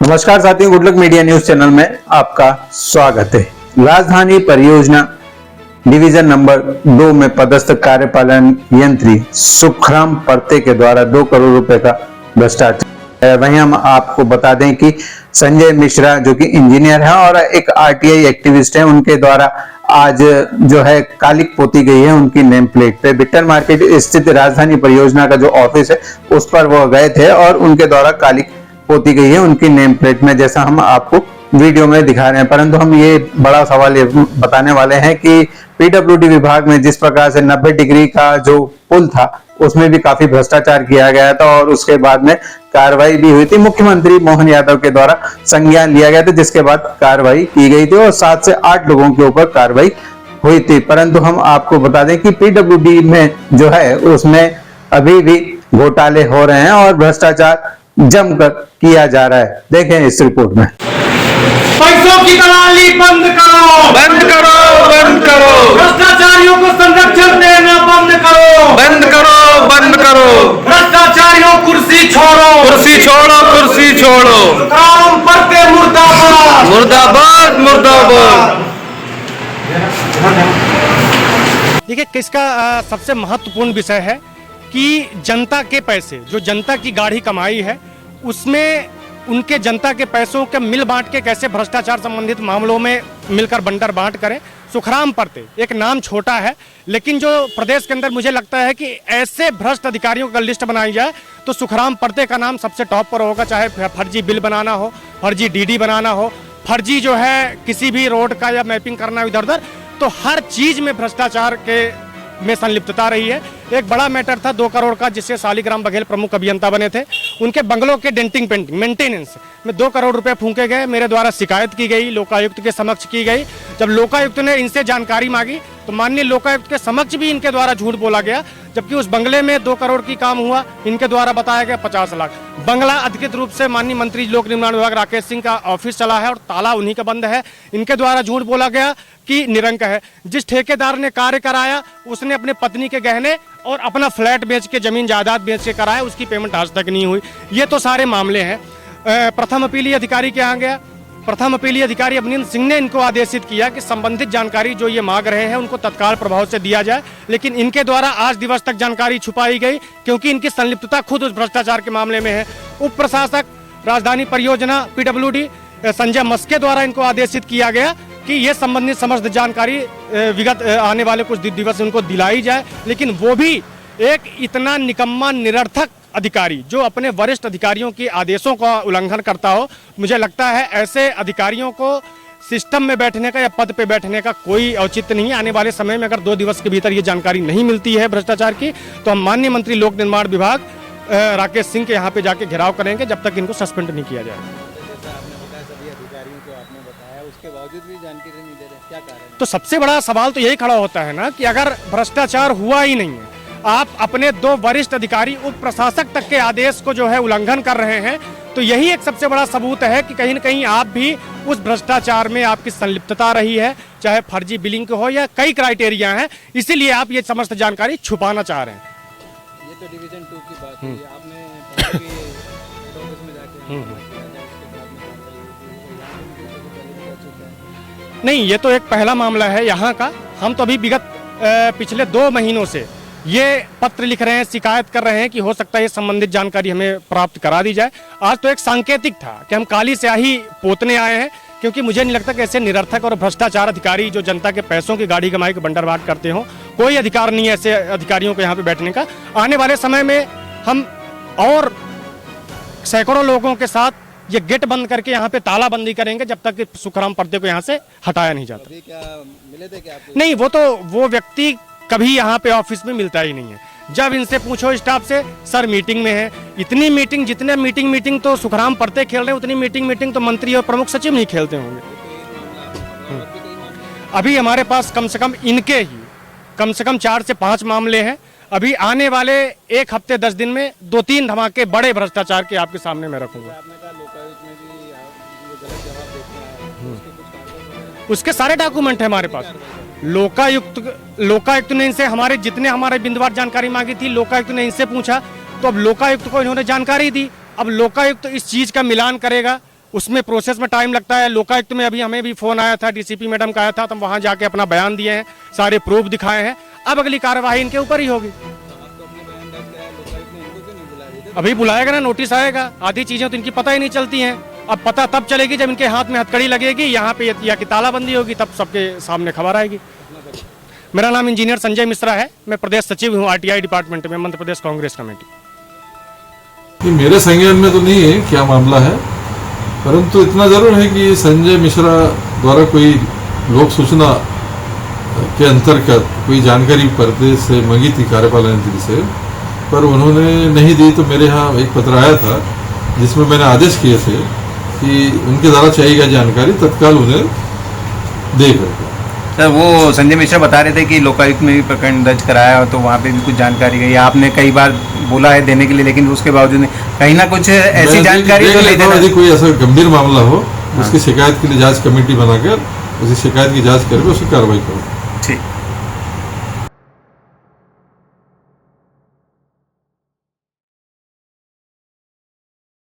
नमस्कार साथियों, good luck media news channel में आपका स्वागत है। राजधानी परियोजना डिवीजन नंबर 2 में पदस्थ कार्यपालन यंत्री सुखराम परते के द्वारा 2 करोड़ रुपए का भ्रष्टाचार। वहीं हम आपको बता दें कि संजय मिश्रा जो कि इंजीनियर है और एक आरटीआई एक्टिविस्ट है, उनके द्वारा आज जो है कालिक पोती गई है उनकी नेम प्लेट पे। बिट्टन मार्केट स्थित राजधानी परियोजना का जो ऑफिस है उस पर वो गए थे और उनके द्वारा कालिक पोती गई है उनकी नेम प्लेट में, जैसा हम आपको वीडियो में दिखा रहे हैं। परंतु हम ये बड़ा सवाल ये बताने वाले हैं कि पीडब्ल्यूडी विभाग में जिस प्रकार से 90 डिग्री का जो पुल था उसमें भी काफी भ्रष्टाचार किया गया था और उसके बाद में कार्रवाई भी हुई थी। मुख्यमंत्री मोहन यादव के द्वारा संज्ञान लिया गया था, जिसके बाद कार्रवाई की गई थी और 7 से 8 लोगों के ऊपर कार्रवाई हुई थी। परंतु हम आपको बता दें कि पीडब्ल्यूडी में जो है उसमें अभी भी घोटाले हो रहे हैं और भ्रष्टाचार जमकर किया जा रहा है। देखें इस रिपोर्ट में। पैसों की दलाली बंद करो, बंद करो, बंद करो, भ्रष्टाचारियों को संरक्षण देना बंद करो, बंद करो, बंद करो, भ्रष्टाचारियों कुर्सी छोड़ो, कुर्सी छोड़ो, कुर्सी छोड़ो, काम परते मुर्दाबाद, मुर्दाबाद, मुर्दाबाद। देखिए, किसका सबसे महत्वपूर्ण विषय है कि जनता के पैसे, जो जनता की गाढ़ी कमाई है, उसमें उनके जनता के पैसों के मिल बांट के कैसे भ्रष्टाचार संबंधित मामलों में मिलकर बंटर बांट करें। सुखराम परते एक नाम छोटा है, लेकिन जो प्रदेश के अंदर मुझे लगता है कि ऐसे भ्रष्ट अधिकारियों का लिस्ट बनाई जाए तो सुखराम परते का नाम सबसे टॉप पर होगा। चाहे फर्जी बिल बनाना हो, फर्जी डीडी बनाना हो, फर्जी जो है किसी भी रोड का या मैपिंग करना इधर उधर, तो हर चीज में भ्रष्टाचार में संलिप्तता रही है। एक बड़ा मैटर था 2 करोड़ का, जिससे शालिग्राम बघेल प्रमुख अभियंता बने थे। उनके बंगलों के डेंटिंग पेंटिंग मेंटेनेंस में 2 करोड़ रुपए फूंके गए। मेरे द्वारा शिकायत की गई, लोकायुक्त के समक्ष की गई। जब लोकायुक्त ने इनसे जानकारी मांगी तो माननीय लोकायुक्त के समक्ष भी इनके द्वारा झूठ बोला गया, जबकि उस बंगले में 2 करोड़ की काम हुआ, इनके द्वारा बताया गया 50 लाख। बंगला अधिकृत रूप से माननीय मंत्री लोक निर्माण विभाग राकेश सिंह का ऑफिस चला है और ताला उन्हीं का बंद है। इनके द्वारा झूठ बोला गया कि निरंक है। जिस ठेकेदार ने कार्य कराया उसने अपने पत्नी के गहने और अपना फ्लैट बेच के, जमीन जायदाद बेच के कराया, उसकी पेमेंट आज तक नहीं हुई। ये तो सारे मामले हैं। प्रथम अपीलीय अधिकारी के यहाँ गया, प्रथम अपीलीय अधिकारी अवनींद्र सिंह ने इनको आदेशित किया कि संबंधित जानकारी जो ये मांग रहे हैं उनको तत्काल प्रभाव से दिया जाए, लेकिन इनके द्वारा आज दिवस तक जानकारी छुपाई गई क्योंकि इनकी संलिप्तता खुद उस भ्रष्टाचार के मामले में है। उप प्रशासक राजधानी परियोजना पीडब्ल्यूडी संजय मस्के द्वारा इनको आदेशित किया गया कि ये संबंधित समस्त जानकारी विगत आने वाले कुछ दिवस उनको दिलाई जाए, लेकिन वो भी एक इतना निकम्मा निरर्थक अधिकारी जो अपने वरिष्ठ अधिकारियों के आदेशों का उल्लंघन करता हो। मुझे लगता है ऐसे अधिकारियों को सिस्टम में बैठने का या पद पे बैठने का कोई औचित्य नहीं है। आने वाले समय में अगर 2 दिवस के भीतर ये जानकारी नहीं मिलती है भ्रष्टाचार की, तो हम माननीय मंत्री लोक निर्माण विभाग राकेश सिंह के यहाँ पे जाके घेराव करेंगे जब तक इनको सस्पेंड नहीं किया जाए। तो सबसे बड़ा सवाल तो यही खड़ा होता है ना कि अगर भ्रष्टाचार हुआ ही नहीं है, आप अपने 2 वरिष्ठ अधिकारी उप प्रशासक तक के आदेश को जो है उल्लंघन कर रहे हैं, तो यही एक सबसे बड़ा सबूत है कि कहीं न कहीं आप भी उस भ्रष्टाचार में आपकी संलिप्तता रही है, चाहे फर्जी बिलिंग हो या कई क्राइटेरिया हैं, इसीलिए आप ये समस्त जानकारी छुपाना चाह रहे हैं। ये तो डिवीजन 2 की बात है, आपने नहीं, ये तो एक पहला मामला है यहाँ का। हम तो अभी विगत पिछले 2 महीनों से ये पत्र लिख रहे हैं, शिकायत कर रहे हैं कि हो सकता है ये संबंधित जानकारी हमें प्राप्त करा दी जाए। आज तो एक सांकेतिक था कि हम काली स्याही पोतने आए हैं, क्योंकि मुझे नहीं लगता कि ऐसे निरर्थक और भ्रष्टाचार अधिकारी जो जनता के पैसों की गाड़ी कमाई के बंटरवाट करते हो, कोई अधिकार नहीं है ऐसे अधिकारियों को यहाँ पे बैठने का। आने वाले समय में हम और सैकड़ों लोगों के साथ ये गेट बंद करके यहाँ पे तालाबंदी करेंगे जब तक सुखराम परते को यहाँ से हटाया नहीं जाता। अभी क्या मिले थे क्या आपको? नहीं, वो व्यक्ति कभी यहाँ पे ऑफिस में मिलता ही नहीं है। जब इनसे पूछो स्टाफ से, सर मीटिंग में है। इतनी मीटिंग, जितने मीटिंग तो सुखराम परते खेल रहे हैं, उतनी मीटिंग तो मंत्री और प्रमुख सचिव नहीं खेलते होंगे। अभी हमारे पास कम से कम इनके ही कम से कम 4 से 5 मामले हैं। अभी आने वाले 1 हफ्ते 10 दिन में 2-3 धमाके बड़े भ्रष्टाचार के आपके सामने मैं रखूंगा। उसके सारे डॉक्यूमेंट है हमारे पास। लोकायुक्त ने इनसे हमारे बिंदुवार जानकारी मांगी थी, लोकायुक्त ने इनसे पूछा, तो अब लोकायुक्त को इन्होंने जानकारी दी। अब लोकायुक्त इस चीज का मिलान करेगा उसमें प्रोसेस में टाइम लगता है। लोकायुक्त में अभी हमें भी फोन आया था, डीसीपी मैडम का आया था, तो हम वहां जाके अपना बयान दिए हैं, सारे प्रूफ दिखाए हैं। अब अगली कार्यवाही इनके ऊपर ही होगी। आपको अपने बयान दर्ज कराया, लोकायुक्त ने इनको क्यों नहीं बुलाया? ये अभी बुलाएगा ना, नोटिस आएगा। आधी चीजें तो इनकी पता ही नहीं चलती हैं। अब पता तब चलेगी जब इनके हाथ में हथकड़ी लगेगी, यहाँ पे या कि तालाबंदी होगी, तब सबके सामने खबर आएगी। मेरा नाम इंजीनियर संजय मिश्रा है, मैं प्रदेश सचिव हूँ आरटीआई डिपार्टमेंट में, मध्य प्रदेश कांग्रेस कमेटी। ये मेरे संज्ञान में तो नहीं है क्या मामला है, परंतु इतना जरूर है कि संजय मिश्रा द्वारा कोई लोक सूचना के अंतर्गत कोई जानकारी प्रदेश से मांगी थी कार्यपालन यंत्री से, पर उन्होंने नहीं दी। तो मेरे यहाँ एक पत्र आया था जिसमें मैंने आदेश किए थे कि उनके द्वारा चाहिए गई जानकारी तत्काल उन्हें दे करके। सर, वो संजय मिश्रा बता रहे थे कि लोकायुक्त में भी प्रकरण दर्ज कराया, तो वहाँ पे भी कुछ जानकारी गई। आपने कई बार बोला है देने के लिए, लेकिन उसके बावजूद कहीं ना कुछ ऐसी जानकारी तो नहीं देना। यदि कोई ऐसा गंभीर मामला हो, उसकी शिकायत के लिए जांच कमेटी बनाकर उसी शिकायत की जांच करके उसकी कार्रवाई करो। ठीक।